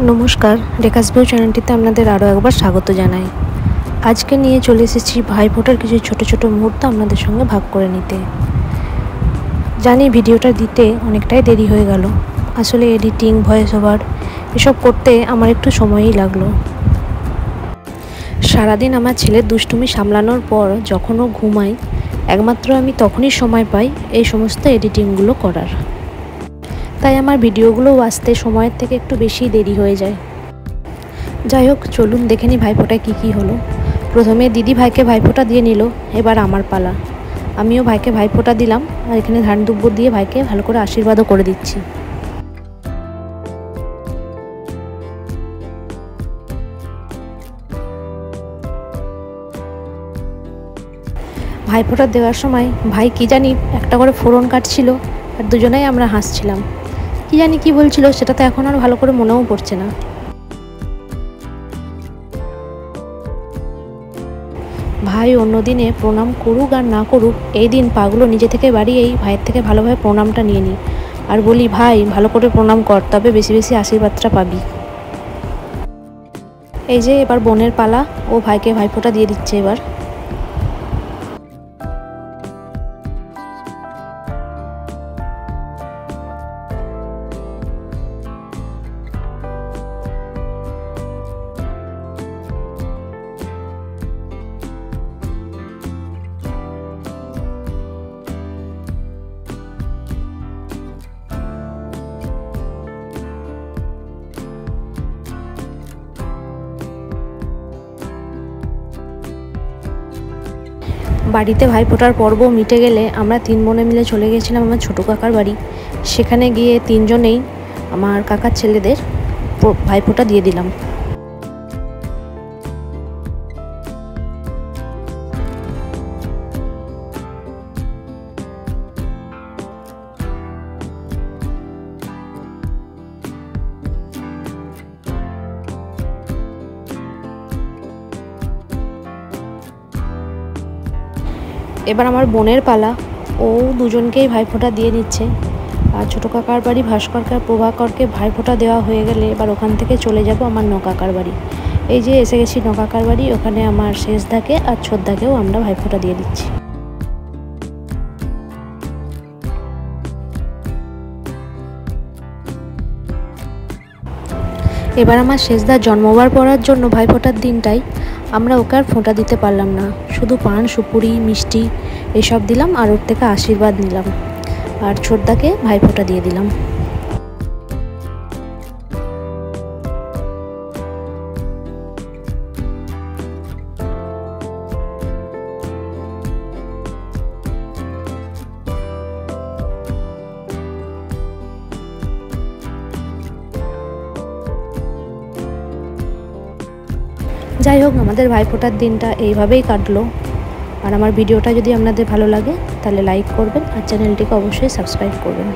নমস্কার, রেখাস ভিউ চ্যানেলটিতে আপনাদের আরও একবার স্বাগত জানাই। আজকে নিয়ে চলে এসেছি ভাইফোঁটার কিছু ছোট ছোট মুহূর্ত আপনাদের সঙ্গে ভাগ করে নিতে। জানি ভিডিওটা দিতে অনেকটাই দেরি হয়ে গেল, আসলে এডিটিং, ভয়েস ওভার এসব করতে আমার একটু সময়ই লাগলো। সারাদিন আমার ছেলের দুষ্টুমি সামলানোর পর যখন ও ঘুমায়, একমাত্র আমি তখনই সময় পাই এই সমস্ত এডিটিংগুলো করার। তাই আমার ভিডিওগুলো আসতে সময়ের থেকে একটু বেশি দেরি হয়ে যায়। যাই হোক, চলুন দেখে নিই ভাইফোঁটায় কী হলো। প্রথমে দিদি ভাইকে ভাইফোঁটা দিয়ে নিল, এবার আমার পালা। আমিও ভাইকে ভাইফোঁটা দিলাম, আর এখানে ধান দুব্বর দিয়ে ভাইকে ভালো করে আশীর্বাদও করে দিচ্ছি। ভাইফোঁটা দেওয়ার সময় ভাই কি জানি একটা করে ফোড়ন কাটছিল, আর দুজনেই আমরা হাসছিলাম। কি জানি কি বলছিল, সেটা তো এখন আর ভালো করে মনেও পড়ছে না। ভাই অন্য দিনে প্রণাম করুক আর না করুক, এই দিন পাগুলো নিজে থেকে বাড়িয়েই ভাইয়ের থেকে ভালোভাবে প্রণামটা নিয়ে নিই, আর বলি ভাই ভালো করে প্রণাম কর, তবে বেশি বেশি আশীর্বাদটা পাবি। এই যে এবার বোনের পালা, ও ভাইকে ভাইফোঁটা দিয়ে দিচ্ছে। এবার বাড়িতে ভাইফোঁটার পর্ব মিটে গেলে আমরা তিন বোনে মিলে চলে গেছিলাম আমার ছোটো কাকার বাড়ি। সেখানে গিয়ে তিনজনেই আমার কাকার ছেলেদের ভাইফোঁটা দিয়ে দিলাম। এবার আমার বোনের পালা, ও দুজনকেই ভাইফোঁটা দিয়ে নিচ্ছে। আর ছোটো কাকার বাড়ি ভাস্করকে আর প্রভাকরকে ভাইফোঁটা দেওয়া হয়ে গেলে এবার ওখান থেকে চলে যাব আমার নকাকার বাড়ি। এই যে এসে গেছি নকাকার বাড়ি, ওখানে আমার শেষদাকে আর ছোটদাকেও আমরা ভাইফোঁটা দিয়ে দিচ্ছি। এবার আমার শেষদার জন্মবার পড়ার জন্য ভাইফোঁটার দিনটাই আমরা ওকে আর ফোঁটা দিতে পারলাম না, শুধু পান, সুপুরি, মিষ্টি এসব দিলাম আর ওর থেকে আশীর্বাদ নিলাম, আর ছোটদাকে ভাইফোঁটা দিয়ে দিলাম। যাই হোক, আমাদের ভাইফোঁটার দিনটা এইভাবেই কাটলো। আর আমার ভিডিওটা যদি আপনাদের ভালো লাগে তাহলে লাইক করবেন, আর চ্যানেলটিকে অবশ্যই সাবস্ক্রাইব করবেন।